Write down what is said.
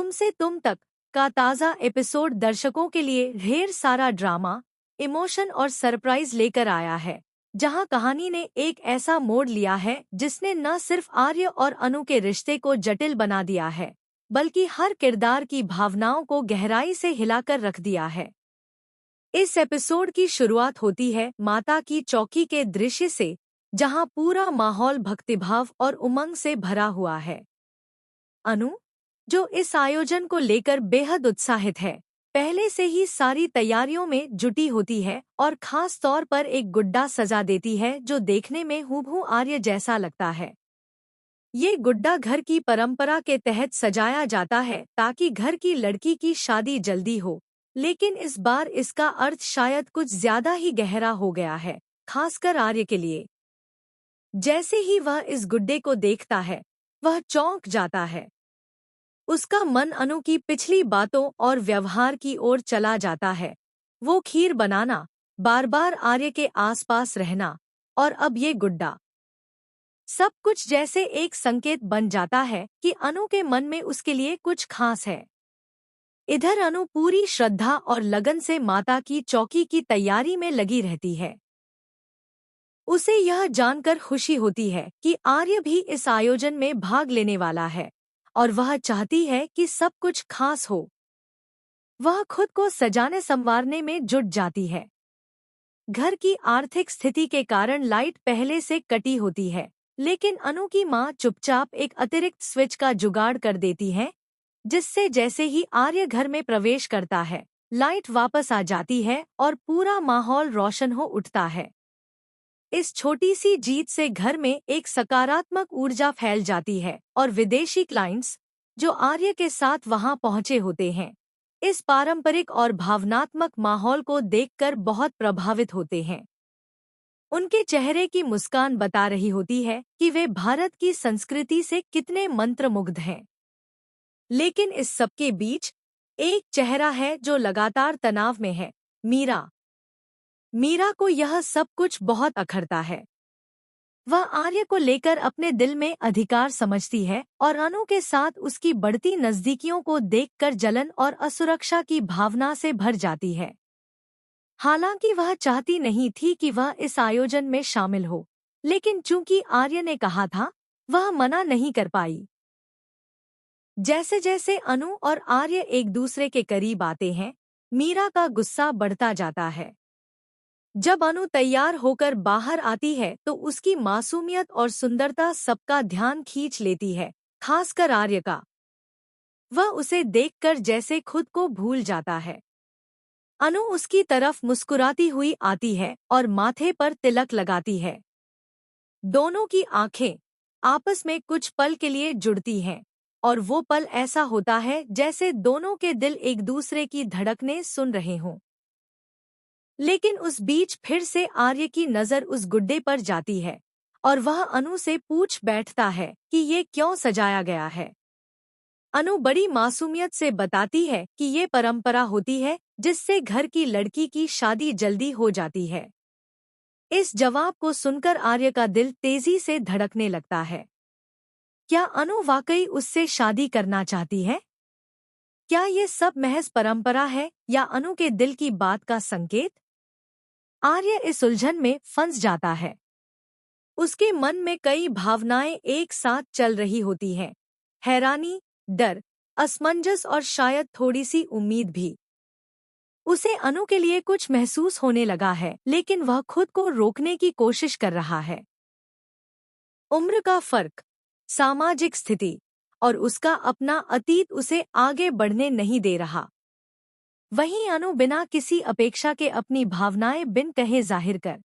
तुमसे तुम तक का ताज़ा एपिसोड दर्शकों के लिए ढेर सारा ड्रामा, इमोशन और सरप्राइज लेकर आया है, जहां कहानी ने एक ऐसा मोड़ लिया है जिसने न सिर्फ आर्य और अनु के रिश्ते को जटिल बना दिया है, बल्कि हर किरदार की भावनाओं को गहराई से हिलाकर रख दिया है। इस एपिसोड की शुरुआत होती है माता की चौकी के दृश्य से, जहां पूरा माहौल भक्तिभाव और उमंग से भरा हुआ है। अनु, जो इस आयोजन को लेकर बेहद उत्साहित है, पहले से ही सारी तैयारियों में जुटी होती है और खास तौर पर एक गुड्डा सजा देती है जो देखने में हूबहू आर्य जैसा लगता है। ये गुड्डा घर की परंपरा के तहत सजाया जाता है ताकि घर की लड़की की शादी जल्दी हो, लेकिन इस बार इसका अर्थ शायद कुछ ज्यादा ही गहरा हो गया है, खासकर आर्य के लिए। जैसे ही वह इस गुड्डे को देखता है, वह चौंक जाता है। उसका मन अनु की पिछली बातों और व्यवहार की ओर चला जाता है। वो खीर बनाना, बार बार आर्य के आसपास रहना, और अब ये गुड्डा, सब कुछ जैसे एक संकेत बन जाता है कि अनु के मन में उसके लिए कुछ खास है। इधर अनु पूरी श्रद्धा और लगन से माता की चौकी की तैयारी में लगी रहती है। उसे यह जानकर खुशी होती है कि आर्य भी इस आयोजन में भाग लेने वाला है, और वह चाहती है कि सब कुछ खास हो। वह खुद को सजाने संवारने में जुट जाती है। घर की आर्थिक स्थिति के कारण लाइट पहले से कटी होती है, लेकिन अनु की मां चुपचाप एक अतिरिक्त स्विच का जुगाड़ कर देती है, जिससे जैसे ही आर्य घर में प्रवेश करता है, लाइट वापस आ जाती है और पूरा माहौल रोशन हो उठता है। इस छोटी सी जीत से घर में एक सकारात्मक ऊर्जा फैल जाती है और विदेशी क्लाइंट्स, जो आर्य के साथ वहां पहुंचे होते हैं, इस पारंपरिक और भावनात्मक माहौल को देखकर बहुत प्रभावित होते हैं। उनके चेहरे की मुस्कान बता रही होती है कि वे भारत की संस्कृति से कितने मंत्रमुग्ध हैं। लेकिन इस सबके बीच एक चेहरा है जो लगातार तनाव में है, मीरा। मीरा को यह सब कुछ बहुत अखरता है। वह आर्य को लेकर अपने दिल में अधिकार समझती है और अनु के साथ उसकी बढ़ती नजदीकियों को देखकर जलन और असुरक्षा की भावना से भर जाती है। हालांकि वह चाहती नहीं थी कि वह इस आयोजन में शामिल हो, लेकिन चूंकि आर्य ने कहा था, वह मना नहीं कर पाई। जैसे जैसे अनु और आर्य एक दूसरे के करीब आते हैं, मीरा का गुस्सा बढ़ता जाता है। जब अनु तैयार होकर बाहर आती है तो उसकी मासूमियत और सुंदरता सबका ध्यान खींच लेती है, खासकर आर्य का। वह उसे देखकर जैसे खुद को भूल जाता है। अनु उसकी तरफ मुस्कुराती हुई आती है और माथे पर तिलक लगाती है। दोनों की आंखें आपस में कुछ पल के लिए जुड़ती हैं, और वो पल ऐसा होता है जैसे दोनों के दिल एक दूसरे की धड़कनें सुन रहे हों। लेकिन उस बीच फिर से आर्य की नज़र उस गुड्डे पर जाती है, और वह अनु से पूछ बैठता है कि ये क्यों सजाया गया है। अनु बड़ी मासूमियत से बताती है कि ये परंपरा होती है जिससे घर की लड़की की शादी जल्दी हो जाती है। इस जवाब को सुनकर आर्य का दिल तेजी से धड़कने लगता है। क्या अनु वाकई उससे शादी करना चाहती है? क्या ये सब महज परंपरा है या अनु के दिल की बात का संकेत? आर्य इस उलझन में फंस जाता है। उसके मन में कई भावनाएं एक साथ चल रही होती हैं, हैरानी, डर, असमंजस और शायद थोड़ी सी उम्मीद भी। उसे अनु के लिए कुछ महसूस होने लगा है, लेकिन वह खुद को रोकने की कोशिश कर रहा है। उम्र का फर्क, सामाजिक स्थिति और उसका अपना अतीत उसे आगे बढ़ने नहीं दे रहा। वहीं अनु बिना किसी अपेक्षा के अपनी भावनाएं बिन कहे जाहिर कर